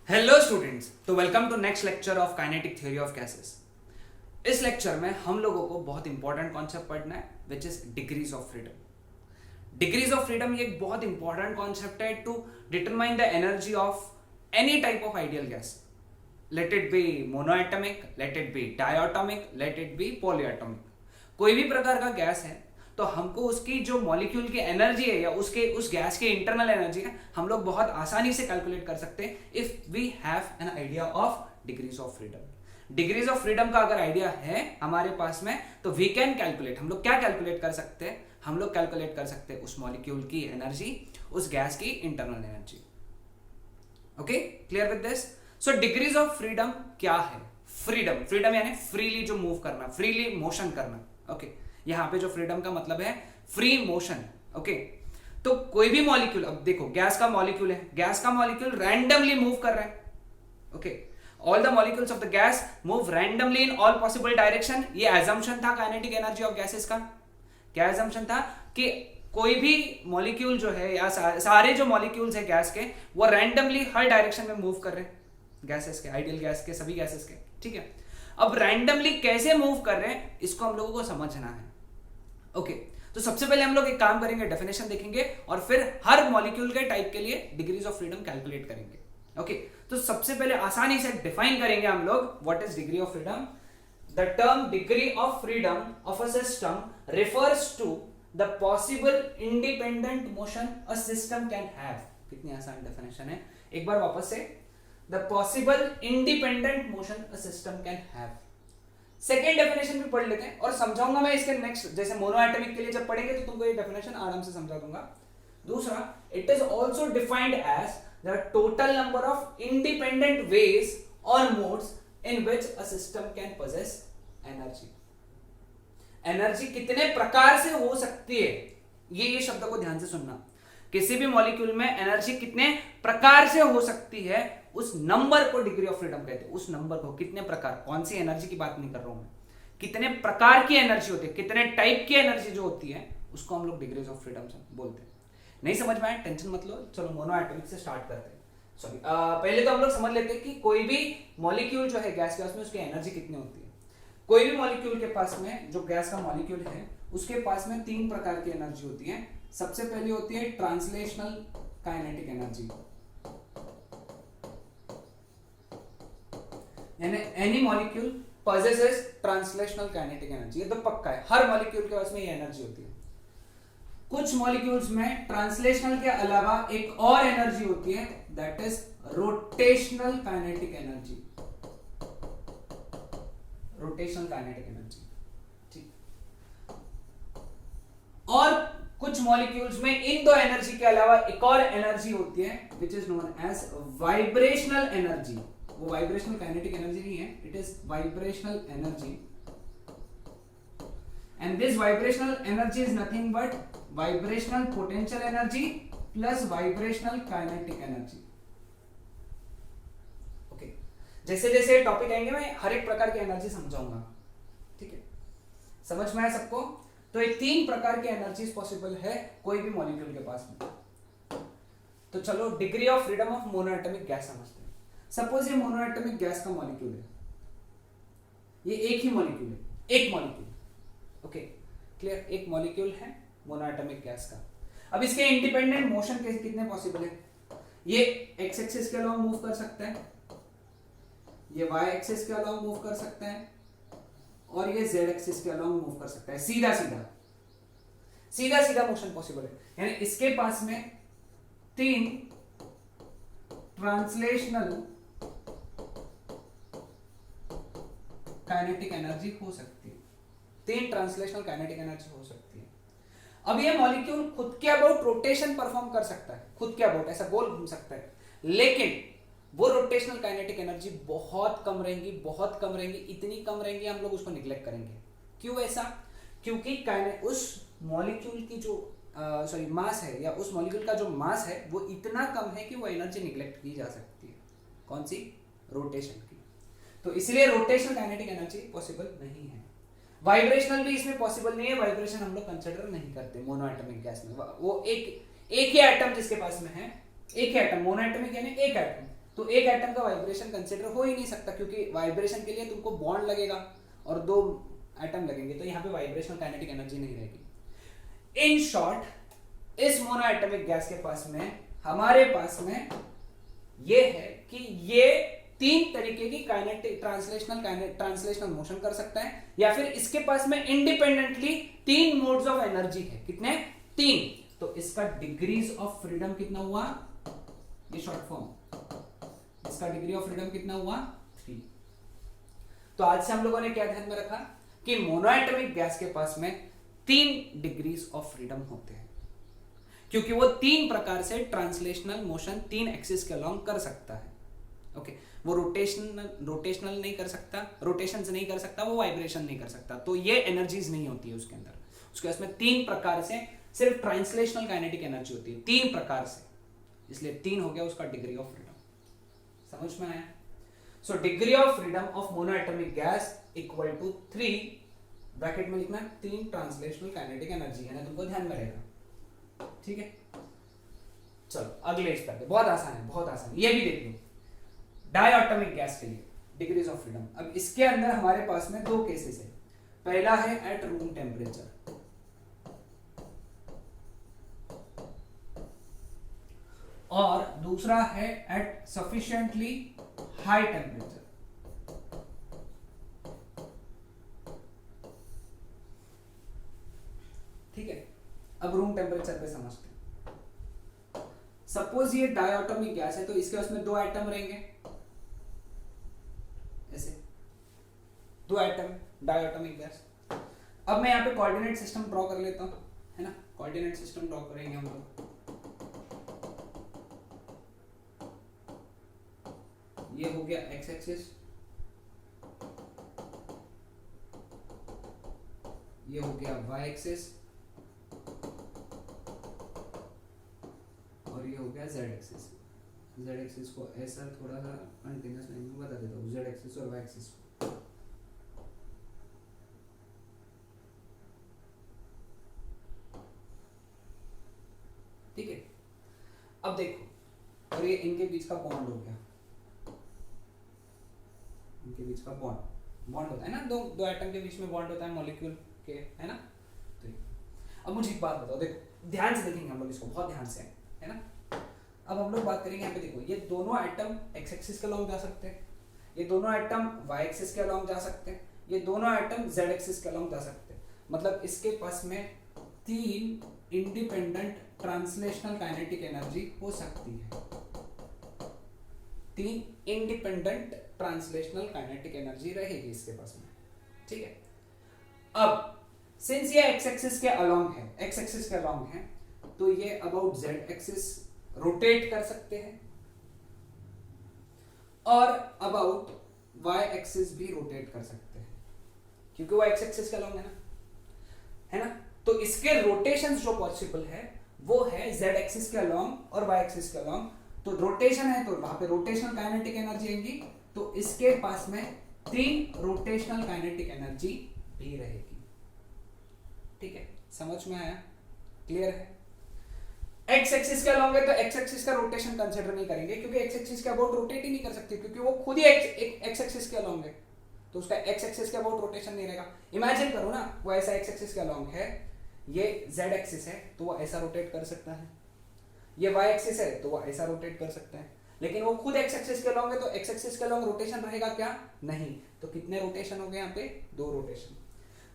Hello students, तो welcome to next lecture of kinetic theory of gases. इस lecture में हम लोगों को बहुत इंपॉर्टेंट कॉन्सेप्ट पढ़ना है which is degrees of freedom. Degrees of freedom ये एक बहुत इंपॉर्टेंट कॉन्सेप्ट है to determine the energy of any type of ideal gas. Let it be monoatomic, let it be diatomic, let it be polyatomic. कोई भी प्रकार का gas है तो हमको उसकी जो मॉलिक्यूल की एनर्जी है या उस गैस की इंटरनल एनर्जी है हम लोग बहुत आसानी से कैलकुलेट कर सकते हैं if we have an idea of degrees of freedom. Degrees of freedom का अगर आइडिया है हमारे पास में तो वी कैन कैलकुलेट। हम लोग क्या कैलकुलेट कर सकते हैं? हम लोग कैलकुलेट कर सकते हैं उस मॉलिक्यूल की एनर्जी, उस गैस की internal energy. Okay, clear with this? So degrees of freedom क्या है? फ्रीडम, फ्रीडम यानी फ्रीली जो मूव करना, फ्रीली मोशन करना। ओके, यहां पे जो फ्रीडम का मतलब है फ्री मोशन। ओके, तो कोई भी मॉलिक्यूल, अब देखो गैस का मॉलिक्यूल है, गैस का मॉलिक्यूल रैंडमली मूव कर रहा है। Okay, all the molecules of the gas move randomly in all possible direction. ये एजम्पशन था काइनेटिक एनर्जी ऑफ गैसेस का। क्या एजम्पशन था? कि कोई भी मॉलिक्यूल जो है या सारे जो मॉलिक्यूल्स है गैस के वो रैंडमली हर डायरेक्शन में मूव कर रहे हैं, गैसेस के, आइडियल गैस के, सभी गैसेस के। ठीक है, अब रैंडमली कैसे मूव कर रहे हैं इसको हम लोगों को समझना है। ओके, तो सबसे पहले हम लोग एक काम करेंगे, डेफिनेशन देखेंगे और फिर हर मॉलिक्यूल के टाइप के लिए डिग्रीज ऑफ फ्रीडम कैलकुलेट करेंगे। ओके, तो सबसे पहले आसानी से डिफाइन करेंगे हम लोग what is degree of freedom. The term degree of freedom of a system refers to the possible independent motion a system can have. कितनी आसान डेफिनेशन है, एक बार वापस से। The possible independent motion a system can have. Second definition भी पढ़ लेते हैं और समझाऊंगा मैं इसके नेक्स्ट, जैसे मोनोएटॉमिक के लिए जब पढ़ेंगे तो तुमको ये डेफिनेशन आराम से समझा दूंगा। दूसरा, it is also defined as the total number of independent ways और modes in which a system can possess energy. Energy कितने प्रकार से हो सकती है, ये शब्द को ध्यान से सुनना। किसी भी मॉलिक्यूल में एनर्जी कितने प्रकार से हो सकती है, उस नंबर को डिग्री ऑफ फ्रीडम कहते हैं। उस नंबर को, कितने प्रकार, कौन सी एनर्जी की बात नहीं कर रहा हूं मैं, कितने प्रकार की एनर्जी होती है, कितने टाइप की एनर्जी जो होती है उसको हम लोग डिग्रीज ऑफ फ्रीडम बोलते हैं। नहीं समझ में आया, टेंशन मत लो, चलो मोनोएटॉमिक से स्टार्ट करते हैं। सॉरी, पहले तो हम लोग समझ लेते हैं कि कोई भी मॉलिक्यूल जो है गैस के में उसकी एनर्जी कितनी होती है। कोई भी मॉलिक्यूल के पास में, जो गैस का मॉलिक्यूल है उसके पास में तीन प्रकार की एनर्जी होती है। सबसे पहली होती है ट्रांसलेशनल काइनेटिक एनर्जी, यानी any molecule possesses translational kinetic energy. ये तो पक्का है, हर मॉलिक्यूल के पास में ये एनर्जी होती है। कुछ मॉलिक्यूल्स में ट्रांसलेशनल के अलावा एक और एनर्जी होती है, that is rotational kinetic energy. Rotational kinetic energy, ठीक। और कुछ मॉलिक्यूल्स में इन दो एनर्जी के अलावा एक और एनर्जी होती है which is known as vibrational energy. वो वाइब्रेशनल काइनेटिक एनर्जी नहीं है, it is vibrational energy. And this vibrational energy is nothing but vibrational potential energy plus vibrational kinetic energy. Okay, जैसे जैसे टॉपिक आएंगे मैं हर एक प्रकार की एनर्जी समझाऊंगा। ठीक है, समझ में आया सबको? तो ये तीन प्रकार की एनर्जीज पॉसिबल है कोई भी मॉलिक्यूल के पास में। तो चलो degree of freedom of monoatomic gas समझते हैं। सपोज ये मोनोएटॉमिक गैस का मॉलिक्यूल है, ये एक ही मॉलिक्यूल है, एक मॉलिक्यूल। Okay, clear? एक मॉलिक्यूल है मोनोएटॉमिक गैस का। अब इसके इंडिपेंडेंट मोशन कितने पॉसिबल है? ये एक्स एक्सिस के अलावा मूव कर सकता है, ये वाई एक्सिस के अलावा मूव कर सकता है और ये जेड एक्सिस के अलावा मूव कर सकता है। सीधा सीधा सीधा सीधा मोशन पॉसिबल है, यानी इसके पास में तीन ट्रांसलेशनल काइनेटिक एनर्जी हो सकती है। तीन ट्रांसलेशनल काइनेटिक एनर्जी हो सकती है। अब ये मॉलिक्यूल खुद के अबाउट रोटेशन परफॉर्म कर सकता है, खुद के अबाउट ऐसा गोल घूम सकता है, लेकिन वो रोटेशनल काइनेटिक एनर्जी बहुत कम रहेंगी, बहुत कम रहेंगी, इतनी कम रहेंगी हम लोग उसको निग्लेक्ट करेंगे। क्यों ऐसा? क्योंकि उस मॉलिक्यूल की जो मास है या उस मॉलिक्यूल का जो मास है वो इतना कम है कि वो एनर्जी निग्लेक्ट की जा सकती है। कौन सी? रोटेशन की। तो इसलिए रोटेशनल काइनेटिक एनर्जी पॉसिबल नहीं है। वाइब्रेशनल भी इसमें पॉसिबल नहीं है, वाइब्रेशन हम लोग कंसिडर नहीं करते मोनोएटॉमिक गैस में। वो एक ही एटम जिसके पास में है, एक ही एटम, मोनोएटॉमिक यानी एक एटम, तो एक एटम का वाइब्रेशन कंसिडर हो ही नहीं सकता, क्योंकि वाइब्रेशन के लिए तुमको बॉन्ड लगेगा और 2 एटम लगेंगे, तो यहाँ पे वाइब्रेशनल काइनेटिक एनर्जी नहीं रहेगी। इन शॉर्ट इस मोनोएटॉमिक गैस के पास में हमारे पास में ये है कि ये 3 तरीके की काइनेटिक ट्रांसलेशनल मोशन कर सकता है, या फिर इसके पास में इंडिपेंडेंटली 3 मोड्स ऑफ एनर्जी है। कितने? 3। तो इसका डिग्रीज ऑफ फ्रीडम कितना हुआ? ये शॉर्ट फॉर्म, इसका डिग्री ऑफ फ्रीडम कितना हुआ? 3। तो आज से हम लोगों ने क्या ध्यान में रखा कि मोनोएटॉमिक गैस के पास में 3 डिग्रीज ऑफ फ्रीडम होते हैं, क्योंकि वो 3 प्रकार से ट्रांसलेशनल मोशन 3 एक्सिस के अलोंग कर सकता है। ओके, वो रोटेशनल नहीं कर सकता, रोटेशंस नहीं कर सकता, वो वाइब्रेशन नहीं कर सकता, तो ये एनर्जीज नहीं होती है उसके अंदर। उसके पास में 3 प्रकार से सिर्फ ट्रांसलेशनल काइनेटिक एनर्जी होती है, 3 प्रकार से, इसलिए 3 हो गया उसका डिग्री ऑफ फ्रीडम। समझ में आया? So degree of freedom of monoatomic gas equal to 3, bracket में लिखना 3 ट्रांसलेशनल काइनेटिक एनर्जी है ना, तुमको ध्यान में रहेगा। ठीक है, चलो अगले इस पर, बहुत आसान है, बहुत आसान है, ये भी देख लो। डायटोमिक गैस के लिए डिग्रीज ऑफ फ्रीडम, अब इसके अंदर हमारे पास में 2 केसेस है। पहला है एट रूम टेम्परेचर, और दूसरा है एट सफिशिएंटली हाई टेम्परेचर। ठीक है, अब रूम टेम्परेचर पे समझते हैं। सपोज ये डायटोमिक गैस है, तो इसके उसमें 2 एटम रहेंगे, ऐसे 2 एटम डायटोमिक गैस। अब मैं यहां पे कोऑर्डिनेट सिस्टम ड्रॉ कर लेता हूं, है ना, कोऑर्डिनेट सिस्टम ड्रॉ करेंगे हम लोग। ये हो गया एक्स एक्सिस, ये हो गया वाई एक्सिस, और ये हो गया जेड एक्सिस। जेड एक्सिस को ऐसा थोड़ा सा कंटिन्यूअस लाइन में बता देता हूँ, जेड एक्सिस और वाई एक्सिस को। ठीक है, अब देखो, और ये इनके बीच का बॉन्ड हो गया, इनके बीच का बॉन्ड होता है ना, दो एटम के बीच में बॉन्ड होता है मॉलिक्यूल के, है ना। तो अब मुझे एक बात बताओ, देखो ध्यान से देखेंगे हम लोग इसको, बहुत ध्यान से, है ना। अब हम लोग बात करेंगे यहाँ पे, देखो ये दोनों एटम एक्स एक्सिस के अलोंग जा सकते हैं, ये दोनों एटम वाई एक्सिस के अलोंग जा सकते हैं, ये दोनों एटम जेड एक्सिस के अलोंग जा सकते हैं। मतलब इसके पास में 3 इंडिपेंडेंट ट्रांसलेशनल काइनेटिक एनर्जी हो सकती है, 3 इंडिपेंडेंट ट्रांसलेशनल काइनेटिक एनर्जी रहेगी इसके पास में। ठीक है, अब सिंस ये एक्स एक्सिस के अलोंग है, एक्स एक्सिस के अलोंग है, तो ये अबाउट जेड एक्सिस रोटेट कर सकते हैं, और अबाउट वाई एक्सिस भी रोटेट कर सकते हैं, क्योंकि वो एक्स एक्सिस के अलोंग है ना। तो इसके रोटेशंस जो पॉसिबल है वो है जेड एक्सिस के अलोंग और वाई एक्सिस के अलोंग। तो रोटेशन है तो वहां पे रोटेशनल काइनेटिक एनर्जी आएगी, तो इसके पास में 3 रोटेशनल काइनेटिक एनर्जी भी रहेगी। ठीक है, समझ में आया? क्लियर है? एक्स एक्सिस के अलोंग है तो एक्स एक्सिस का रोटेशन कंसीडर नहीं करेंगे, क्योंकि एक्स एक्सिस के अबाउट रोटेट ही नहीं कर सकती, क्योंकि वो खुद ही एक्स एक्सिस के अलोंग है, तो उसका एक्स एक्सिस के अबाउट रोटेशन नहीं रहेगा। इमेजिन करो ना, वो ऐसा एक्स एक्सिस के अलोंग है, ये जेड एक्सिस है तो वो ऐसा रोटेट कर सकता है, ये वाई एक्सिस है तो वो ऐसा रोटेट कर सकता है, लेकिन वो खुद एक्स एक्सिस के अलोंग है, तो एक्स एक्सिस के अलोंग रोटेशन रहेगा क्या? नहीं। तो कितने रोटेशन हो गए यहाँ पे? 2 रोटेशन।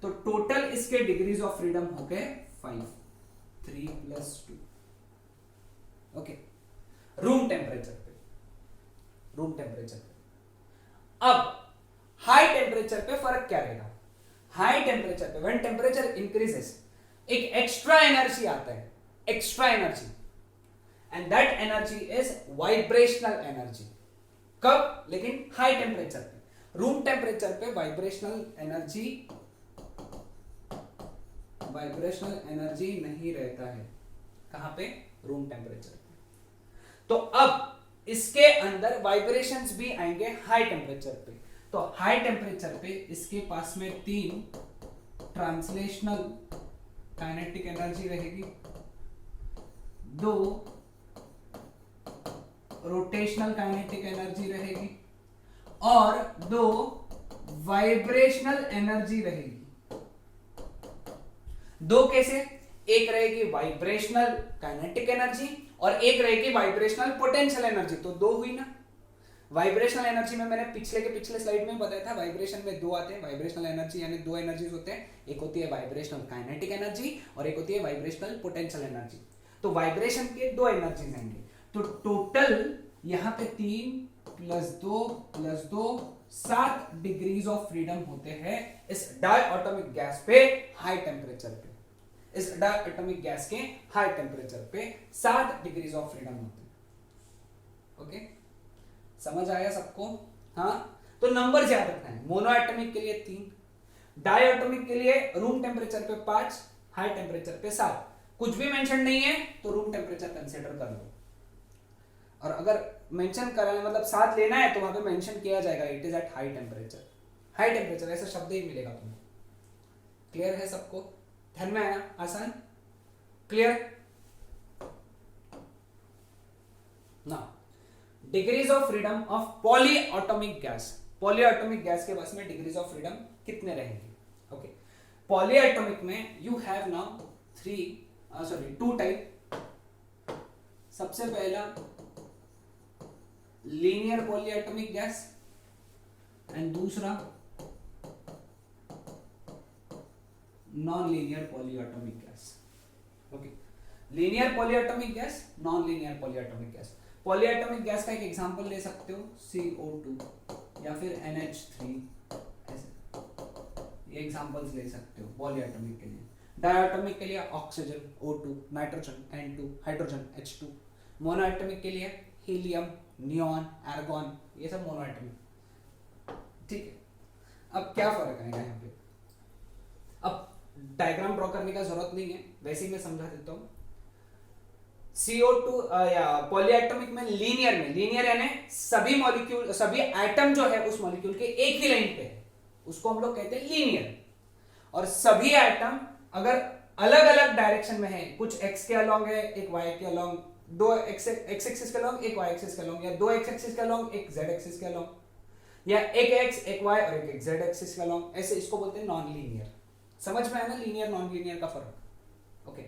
तो टोटल इसके डिग्रीज ऑफ फ्रीडम हो गए 5, 3 + 2। ओके, रूम टेम्परेचर पे, रूम टेम्परेचर पे। अब हाई टेम्परेचर पे फर्क क्या रहेगा? हाई टेम्परेचर पे व्हेन टेम्परेचर इंक्रीजेस, एक एक्स्ट्रा एनर्जी आता है, extra energy, and that energy is vibrational energy. कब? लेकिन हाई टेम्परेचर पे। रूम टेम्परेचर पे वाइब्रेशनल एनर्जी नहीं रहता है। कहां पे? रूम टेम्परेचर पे। तो अब इसके अंदर वाइब्रेशंस भी आएंगे हाई टेम्परेचर पे। तो हाई टेम्परेचर पे इसके पास में 3 ट्रांसलेशनल काइनेटिक एनर्जी रहेगी, 2 रोटेशनल काइनेटिक एनर्जी रहेगी और 2 वाइब्रेशनल एनर्जी रहेगी। 2 कैसे? एक रहेगी वाइब्रेशनल काइनेटिक एनर्जी और एक रहेगी वाइब्रेशनल पोटेंशियल एनर्जी। तो 2 हुई ना। वाइब्रेशनल एनर्जी में मैंने पिछले स्लाइड में बताया था, वाइब्रेशन में 2 आते हैं। वाइब्रेशनल एनर्जी यानी 2 एनर्जीज होते हैं, एक होती है वाइब्रेशनल काइनेटिक एनर्जी और एक होती है वाइब्रेशनल पोटेंशियल एनर्जी। तो वाइब्रेशन के 2 एनर्जीज आएंगे, तो टोटल यहां पे 3 + 2 + 2 7 डिग्रीज ऑफ फ्रीडम होते हैं इस डायटोमिक गैस पे हाई टेम्परेचर पे। इस डायटोमिक गैस के हाई टेम्परेचर पे 7 डिग्रीज ऑफ फ्रीडम होते हैं। ओके, समझ आया सबको? हाँ, तो नंबर याद रखना है। मोनोएटॉमिक के लिए 3, डायटोमिक के लिए रूम टेम्परेचर पे 5, हाई टेम्परेचर पे 7। कुछ भी मेंशन नहीं है तो रूम टेम्परेचर कंसीडर कर लो, और अगर मेंशन करा मतलब 7 लेना है तो वहां पे मेंशन किया जाएगा it is at high temperature. High temperature ऐसा शब्द ही मिलेगा तुम्हें। क्लियर है सबको? ध्यान में आया? आसान? क्लियर ना? Degrees of freedom of polyatomic gas. Polyatomic gas के बस में डिग्रीज ऑफ फ्रीडम कितने रहेंगे? ओके, पॉलीएटॉमिक में यू हैव नाउ 2 टाइप। सबसे पहला लीनियर पॉलीएटॉमिक गैस एंड दूसरा non linear polyatomic gas. Okay, linear polyatomic gas, non linear polyatomic gas. Polyatomic gas का एक एग्जांपल ले सकते हो CO2 या फिर NH3, ऐसे ये एग्जांपल्स ले सकते हो पॉलीएटॉमिक के लिए। डायटोमिक के लिए oxygen O2, nitrogen N2, hydrogen H2। Monoatomic के लिए हीलियम, नियॉन, आर्गॉन, ये सब मोनोएटॉमिक। ठीक है, अब क्या फर्क आएगा यहाँ पे? अब डायग्राम ड्रॉ करने का जरूरत नहीं है, वैसे ही मैं समझा देता हूँ। CO2 या पॉलीएटॉमिक में लीनियर यानी सभी मॉलिक्यूल, सभी एटम जो है उस मॉलिक्यूल के एक ही लाइन पे है, उसको हम लोग कहते हैं लीनियर। और सभी एटम अगर अलग अलग डायरेक्शन में है, कुछ x के अलोंग है, एक y के अलोंग, 2 x एक्सिस के अलोंग, एक y एक्सिस के अलोंग, या 2 x एक्सिस के अलोंग, एक z एक्सिस के अलोंग, या एक x, एक y और एक z एक्सिस के अलोंग, ऐसे इसको बोलते हैं नॉन लीनियर। समझ में आया ना लीनियर नॉन लीनियर का फर्क? ओके,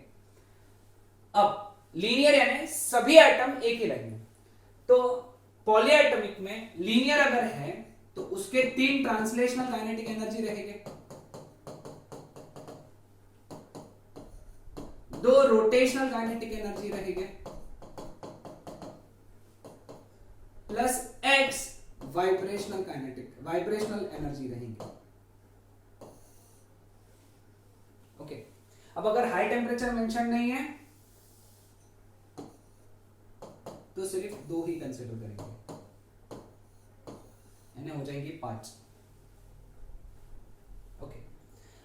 अब लीनियर यानी सभी एटम एक ही लाइन में। तो पॉलीएटॉमिक में लीनियर अगर है तो उसके 3 ट्रांसलेशनल काइनेटिक एनर्जी रहेंगे, 2 रोटेशनल काइनेटिक एनर्जी रहेंगे, प्लस x वाइब्रेशनल एनर्जी रहेंगे। ओके, अब अगर हाई टेम्परेचर मेंशन नहीं है तो सिर्फ 2 ही कंसीडर करेंगे, यानी हो जाएंगे 5। ओके,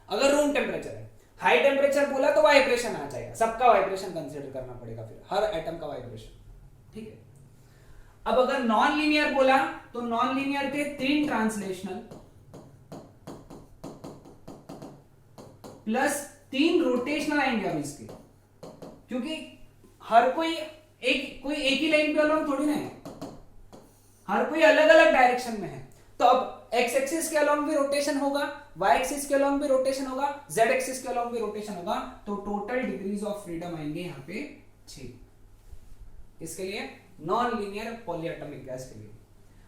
अगर रूम टेम्परेचर है, हाई टेम्परेचर बोला तो वाइब्रेशन आ जाएगा, सबका वाइब्रेशन कंसीडर करना पड़ेगा, फिर हर एटम का वाइब्रेशन। ठीक है, अब अगर नॉन लीनियर बोला तो नॉन लीनियर के 3 ट्रांसलेशनल प्लस 3 रोटेशनल आएंगे अब इसके, क्योंकि हर कोई एक ही लाइन पे अलोंग थोड़ी ना है, हर कोई अलग अलग डायरेक्शन में है। तो अब x एक्सिस के अलोंग भी रोटेशन होगा, y एक्सिस के अलोंग भी रोटेशन होगा, z एक्सिस के अलोंग भी रोटेशन होगा, तो टोटल डिग्रीज ऑफ फ्रीडम आएंगे यहाँ पे 6। इसके लिए नॉन लीनियर पॉलीएटॉमिक गैस के लिए।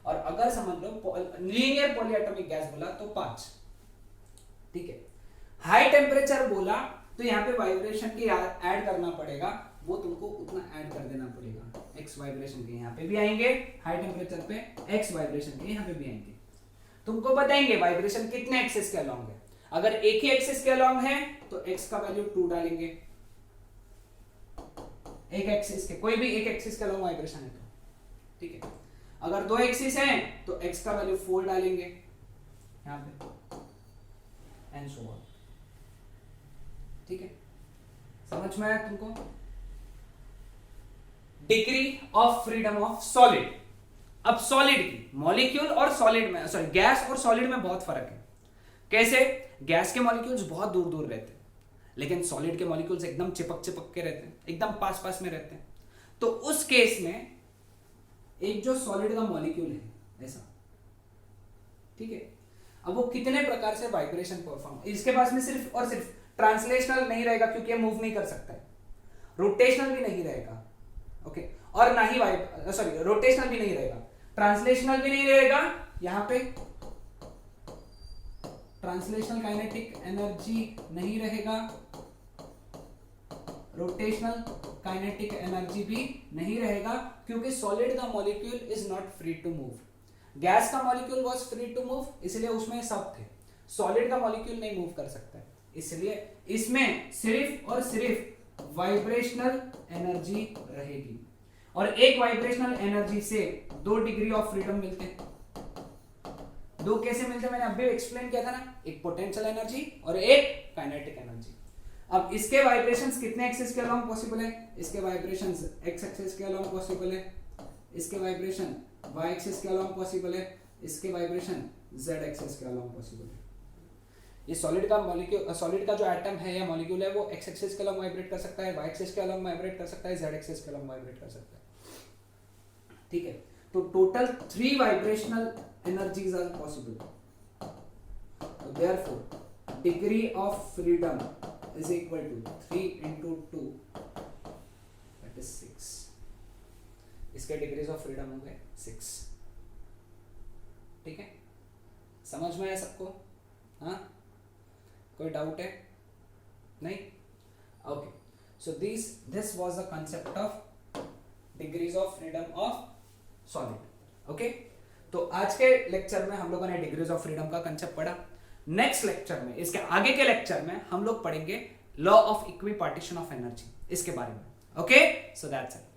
और अगर समझ लो लीनियर पॉलीएटॉमिक गैस बोला तो 5। ठीक है, हाई टेम्परेचर बोला तो यहाँ पे वाइब्रेशन की ऐड करना पड़ेगा, वो तुमको उतना ऐड कर देना पड़ेगा। x वाइब्रेशन के यहाँ पे भी आएंगे, हाई टेम्परेचर पे x वाइब्रेशन के यहाँ पे भी आएंगे। तुमको बताएंगे वाइब्रेशन कितने एक्सिस के अलोंग है। अगर एक ही एक्सिस के अलोंग है तो x का वैल्यू 2 डालेंगे, एक एक्सिस के, कोई भी एक एक्सिस के अलोंग वाइब्रेशन है तो। ठीक है, अगर 2 एक्सिस हैं तो x का वैल्यू 4 डालेंगे यहाँ पे, एंड सो ऑन। ठीक है, समझ में आया तुमको? Degree of freedom of solid. अब सॉलिड की, मॉलिक्यूल और सॉलिड में, सॉरी गैस और सॉलिड में बहुत फर्क है। कैसे? गैस के मॉलिक्यूल्स बहुत दूर दूर रहते हैं, लेकिन सॉलिड के मॉलिक्यूल्स एकदम चिपक चिपक के रहते हैं, एकदम पास पास में रहते हैं। तो उस केस में एक जो सॉलिड का मॉलिक्यूल है ऐसा, ठीक है, अब वो कितने प्रकार से वाइब्रेशन परफॉर्म, इसके पास में सिर्फ और सिर्फ ट्रांसलेशनल नहीं रहेगा क्योंकि ये मूव नहीं कर सकता है, रोटेशनल भी नहीं रहेगा, ओके, और ना ही रोटेशनल भी नहीं रहेगा, ट्रांसलेशनल भी नहीं रहेगा, यहां पे ट्रांसलेशनल काइनेटिक एनर्जी नहीं रहेगा, रोटेशनल काइनेटिक एनर्जी भी नहीं रहेगा, क्योंकि सॉलिड का molecule is not free to move. Gas का molecule was free to move, इसलिए उसमें सब थे, सॉलिड का मॉलिक्यूल नहीं मूव कर सकता है, इसलिए इसमें सिर्फ और सिर्फ वाइब्रेशनल एनर्जी रहेगी, और एक वाइब्रेशनल एनर्जी से 2 डिग्री ऑफ फ्रीडम मिलते हैं। 2 कैसे मिलते हैं मैंने अभी एक्सप्लेन किया था ना, एक पोटेंशियल एनर्जी और एक काइनेटिक एनर्जी। अब इसके वाइब्रेशंस कितने एक्सिस के अलोंग पॉसिबल है, इसके वाइब्रेशंस एक्स एक्सिस के अलोंग पॉसिबल है, इसके वाइब्रेशन वाई एक्सिस के अलोंग पॉसिबल है, इसके वाइब्रेशन जेड एक्सिस के अलोंग पॉसिबल है। ये सॉलिड का मॉलिक्यूल, सॉलिड का जो एटम है या मॉलिक्यूल है वो एक्स एक्सिस के अलोंग वाइब्रेट कर सकता है, वाई एक्सिस के अलोंग वाइब्रेट कर सकता है, जेड एक्सिस के अलोंग वाइब्रेट कर सकता है, ठीक है। तो total 3 vibrational energies are possible, therefore degree of freedom is equal to 3 into 2 that is 6। इसके डिग्रीज ऑफ फ्रीडम हो गए 6, ठीक है, समझ में आया सबको? हाँ, कोई डाउट है? नहीं? Okay, so this was the concept of degrees of freedom of solid, okay. तो आज के लेक्चर में हम लोगों ने डिग्रीज ऑफ फ्रीडम का कांसेप्ट पढ़ा। नेक्स्ट लेक्चर में, इसके आगे के लेक्चर में हम लोग पढ़ेंगे law of equipartition of energy, इसके बारे में, ओके। So that's it.